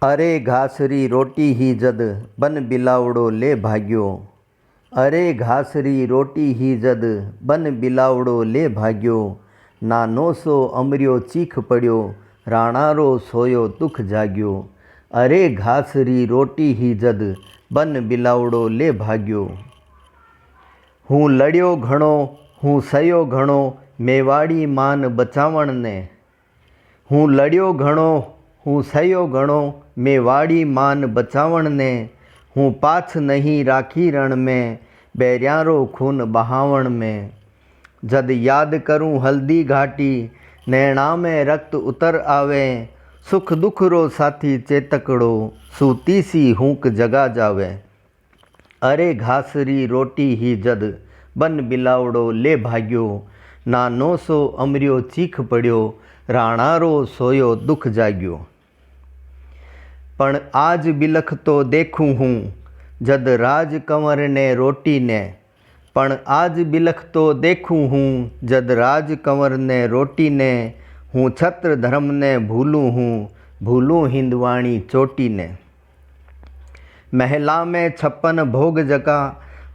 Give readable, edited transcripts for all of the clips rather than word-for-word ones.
अरे घासरी रोटी ही जद बन बिलावड़ो ले भाग्यो। अरे घासरी रोटी ही जद बन बिलावड़ो ले भाग्यो। नानो सो अमरियो चीख पड़्यो, राणारो सोयो दुख जाग्यो। अरे घासरी रोटी ही जद बन बिलावड़ो ले भाग्यो। हूँ लड़्यो घणो हूँ सयो घणो, मेवाड़ी मान बचावण ने। हूँ लड़्यो घणो हूँ सयो घणो, मेवाड़ी मान बचावण ने। हूँ पाछ नहीं राखी रण में, बैरियारो खून बहावण में। जद याद करूँ हल्दी घाटी, नैणा में रक्त उतर आवे। सुख दुख रो साथी चेतकड़ो, सूती सी हूक जगा जावे। अरे घासरी रोटी ही जद बन बिलावड़ो ले भाग्यो। नानो सो अमरियो चीख पड़्यो, राणारो सोयो दुख जाग्यो। पण आज बिलख तो देखूँ हूँ, जद राज कंवर ने रोटी ने। पण आज बिलख तो देखूँ हूँ, जद राज कंवर ने रोटी ने। हूँ छत्र धर्म ने भूलूँ हूँ, भूलूँ हिंदवाणी चोटी ने। महला में 56 भोग जका,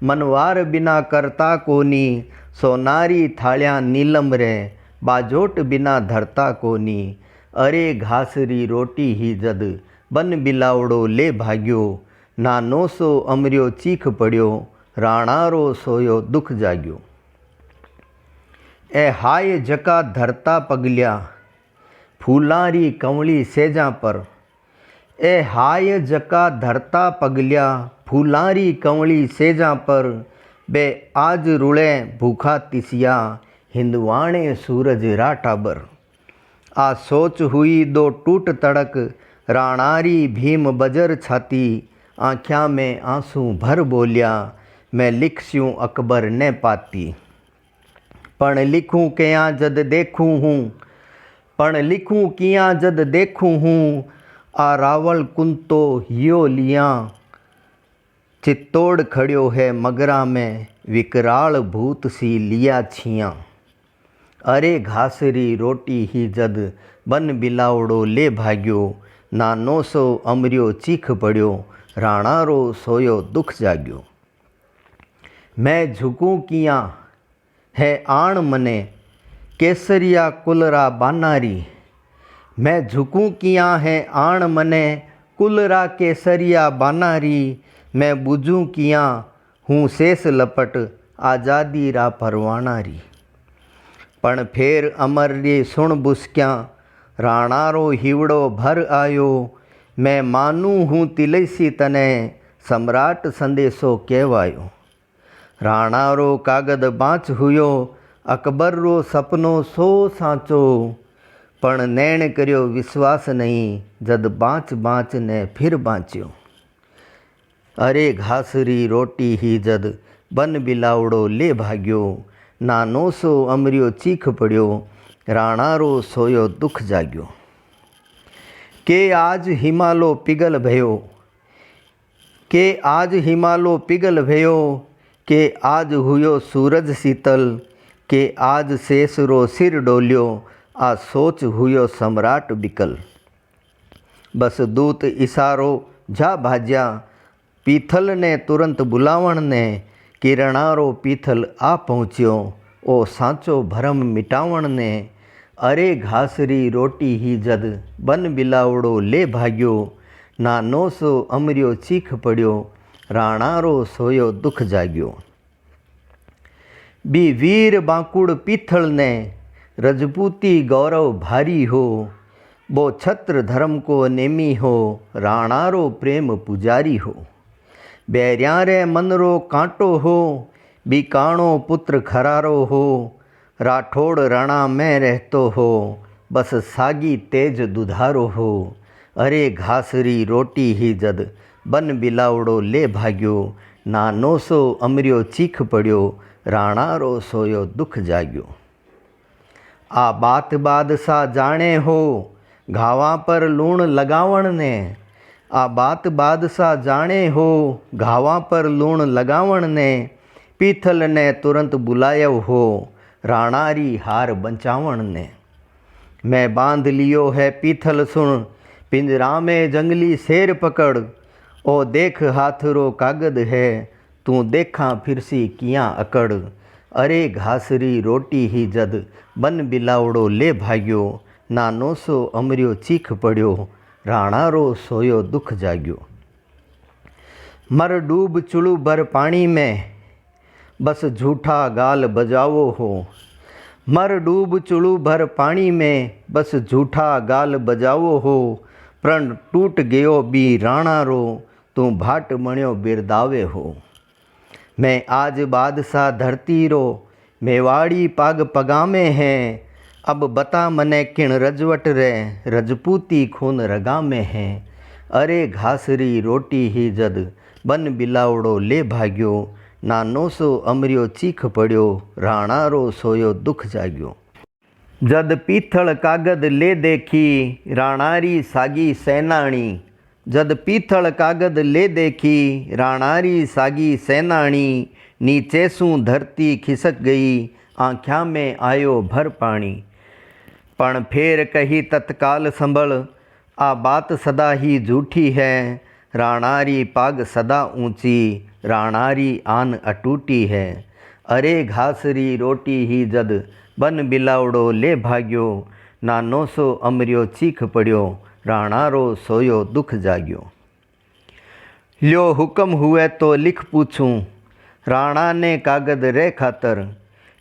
मनवार बिना करता कोनी। सोनारी थाळ्या नीलम रे, बाजोट बिना धरता कोनी। अरे घासरी रोटी ही जद बन बिलावड़ो ले भाग्यो। नानो सो अमरियो चीख पड़्यो, राणारो सोयो दुख जाग्यो। ए हाय जका धरता पगल्या, फूलारी कंवली सेजा पर। ए हाय जका धरता पगल्या, फूलारी कंवली सेजा पर। बे आज रुड़े भूखा तिसिया, हिंदवाणे सूरज राटाबर। आ सोच हुई दो टूट तड़क, राणारी भीम बजर छाती। आँख्या में आंसू भर बोलिया, मैं लिखस्यूँ अकबर ने पाती। पण लिखूँ किया जद देखूँ हूँ, पण लिखूँ किया जद देखूँ हूँ। आ रावल कुंतो हियो लिया, चित्तौड़ खड़्यो है मगरा में। विकराल भूत सी लिया छियाँ। अरे घासरी रोटी ही जद बन बिलावड़ो ले भाग्यो। नानो सो अमरियो चीख पड़्यो, राणारो सोयो दुख जाग्यो। मैं झुकूँ किया है आण मने, केसरिया कुलरा बानारी। मैं झुकूँ किया है आण मने, कुलरा केसरिया बानारी। मैं बुझूँ किया हूँ शेष लपट, आज़ादी रा परवानारी। पण फेर अमर रे सुण बुसक्या, राणारो हिवड़ो भर आयो। मैं मानूँ हूँ तिलसी तने, सम्राट संदेशो कहवायो। राणारो कागद बाँच हुयो, अकबर रो सपनो सो साचो। पण नैण कर्यो विश्वास नहीं, जद बाँच बाँच ने फिर बाँच्यो। अरे घासरी रोटी ही जद बन बिलावड़ो ले भाग्यो। नानो सो अमरियो चीख पड़्यो, राणारो सोयो दुख जाग्यो। के आज हिमालो पिघल भयो, के आज हिमालो पिघल भयो। के आज हुयो सूरज शीतल, के आज शेष रो सिर डोल्यो। आ सोच हुयो सम्राट बिकल। बस दूत इशारो जा भाज्या, पीथल ने तुरंत बुलावण ने। किरणारो पीथल आ पहुँच्यो, ओ सांचो भरम मिटावण ने। अरे घासरी रोटी ही जद बन बिलावड़ो ले भाग्यो। नानो सो अमरियो चीख पड़्यो, राणारो सोयो दुख जाग्यो। बी वीर बांकुड़ पीथल ने, रजपूती गौरव भारी हो। बो छत्र धर्म को नेमी हो, राणारो प्रेम पुजारी हो। बैरियारे मनरो कांटो हो, बीकाणो पुत्र खरारो हो। राठौड़ रणा में रहतो हो, बस सागी तेज दुधारो हो। अरे घासरी रोटी ही जद बन बिलावड़ो ले भाग्यो। नानो सो अमरियो चीख पड़्यो, राणारो सोयो दुख जाग्यो। आ बात बादशाह जाने हो, घावा पर लूण लगावण ने। आ बात बादशाह जाने हो, घावा पर लूण लगावण ने। पीथल ने तुरंत बुलायो हो, राणारी हार बचावण ने। मैं बांध लियो है पीथल सुन, पिंजरा में जंगली शेर पकड़, ओ देख हाथरो कागद है, तू देखा फिरसी कियां अकड़। अरे घासरी रोटी ही जद बन बिलावड़ो ले भाग्यो, नानो सो अमरियो चीख पड़्यो, राणारो सोयो दुख जाग्यो। मर डूब चुड़ू भर पानी में, बस झूठा गाल बजावो हो। मर डूब चुड़ू भर पानी में, बस झूठा गाल बजावो हो। प्रण टूट गयो बी राणारो, तू भाट मण्यो बिरदावे हो। मैं आज बादशाह धरती रो, मेवाड़ी पाग पगामे है। अब बता मने किण रजवट रे, रजपूती खून रगा में है। अरे घासरी रोटी ही जद बन बिलावड़ो ले भाग्यो, नानो सो अमरियो चीख पड़्यो, राणारो सोयो दुख जाग्यो। जद पीथल कागद ले देखी, राणारी सागी सैनाणी। जद पीथल कागद ले देखी, राणारी सागी सैनाणी। नीचे सूं धरती खिसक गई, आँख्या में आयो भर पानी। पण फेर कही तत्काल संभल, आ बात सदा ही झूठी है। राणारी पाग सदा ऊंची, राणारी आन अटूटी है। अरे घासरी रोटी ही जद बन बिलावड़ो ले भाग्यो, नानो सो अमरियो चीख पड़्यो, राणारो सोयो दुख जाग्यो। ल्यो हुक्म हुए तो लिख पूछूं, राणा ने कागद रे खातर।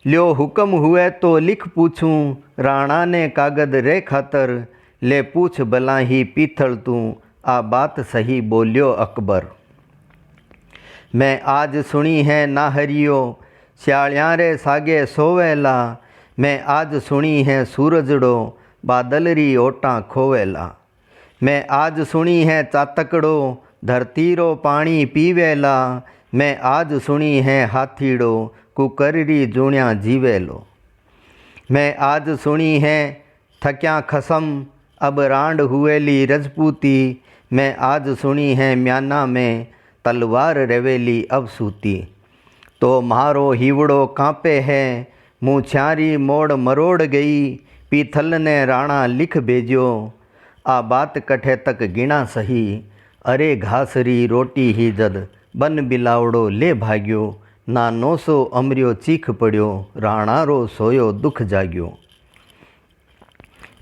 ल्यो हुक्म हुए तो लिख पूछूं, राणा ने कागद रे खातर। ले पूछ भला ही पीथल तू, आ बात सही बोलियो अकबर। मैं आज सुनी है नाहरियो, श्यालियां रे सागे सोवेला। मैं आज सुनी है सूरजड़ो, बादलरी ओटा खोवेला। मैं आज सुनी है चातकड़ो, धरती रो पानी पीवेला। मैं आज सुनी है हाथीड़ो, कुकररी जूणिया जीवेलो। मैं आज सुनी है थक्या खसम, अब रांड हुएली रजपूती। मैं आज सुनी है म्याना में, तलवार रेवेली अब सूती। तो मारो हीवड़ो कांपे है, मुँह छारी मोड़ मरोड़ गई। पीथल ने राणा लिख भेजो, आ बात कठे तक गिना सही। अरे घासरी रोटी ही जद बन बिलावड़ो ले भाग्यो, नानो सो अमरियो चीख पड़्यो, राणारो सोयो दुख जाग्यो।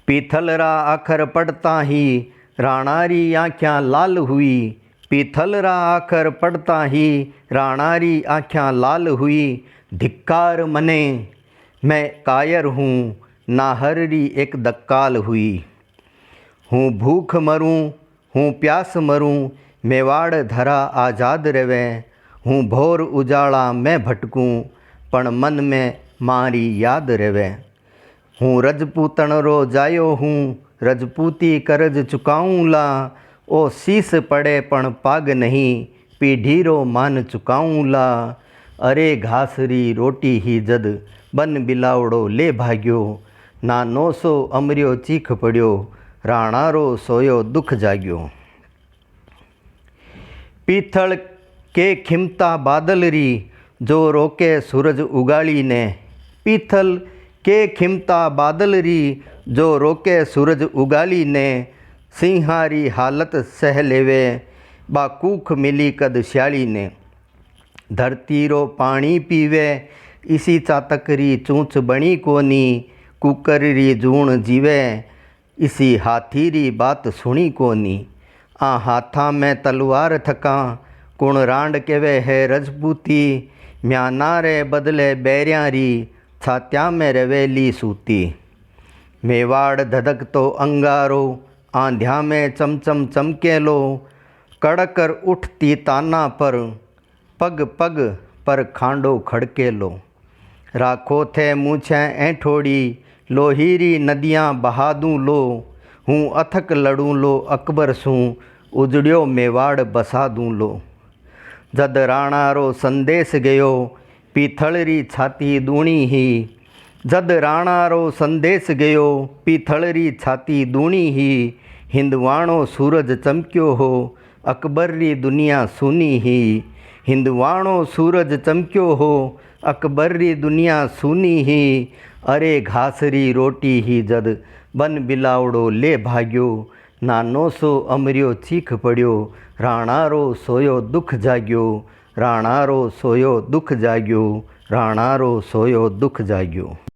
पीथल रा आखर पड़ता ही, राणारी आँख्याँ लाल हुई। पीथल रा आखर पड़ता ही, राणारी आँख्याँ लाल हुई। धिक्कार मने, मैं कायर हूँ, नाहररी एक दक्काल हुई। हूँ भूख मरूँ, हूँ प्यास मरूँ, मेवाड़ धरा आज़ाद रवे। हूँ भोर उजाड़ा मैं भटकूँ, पण मन में मारी याद रवे। हूँ रजपूतण रो जायो हूँ, रजपूती करज चुकाऊँ ला। ओ शीस पड़े पण पाग नहीं, पीढ़ी रो मान चुकाऊँ ला। अरे घासरी रोटी ही जद बन बिलावड़ो ले भाग्यो, नानो सो अमरियो चीख पड़्यो, राणारो सोयो दुख जाग्यो। पीथल के खिमता बादल री, जो रोके सूरज उगाड़ी ने। पीथल के खिमता बादल री, जो रोके सूरज उगाली ने। सिंहारी हालत सह लेवे, बाकूख मिली कद श्याली ने। धरती रो पानी पीवे, इसी चातकरी चूंच बणी कोनी। कुकररी जूण जीवे, इसी हाथी री बात सुनी कोनी। आ हाथा में तलवार थका, कुण रांड केवे है रजपूती। म्याना रे बदले बैरियां री, छात्या में रवेली सूती। मेवाड़ धधक तो अंगारो, आंध्या में चमचम चमकेलो। कड़कर उठती ताना पर, पग पग पर खांडो खड़केलो। राखो थे मूछे ऐठोड़ी, लोहीरी नदियाँ बहा दूँ लो। हूँ अथक लड़ूँ लो अकबर सूँ, उजड़ियो मेवाड़ बसा दूँ लो। जद राणा रो संदेश गयो, पीथलरी छाती दूणी ही। जद राणा रो संदेश गयो, पीथलरी छाती दूणी ही। हिंदवाणो सूरज चमक्यो हो, अकबर री दुनिया सुनी ही। हिंदवाणो सूरज चमक्यो हो, अकबर री दुनिया सुनी ही। अरे घासरी रोटी ही जद बन बिलावड़ो ले भाग्यो, નાનો સો અમર્યો ચીખ પડ્યો, રાણારો સોયો દુઃખ જાગ્યો, રાણારો સોયો દુઃખ જાગ્યો, રાણારો સોયો દુઃખ જાગ્યો.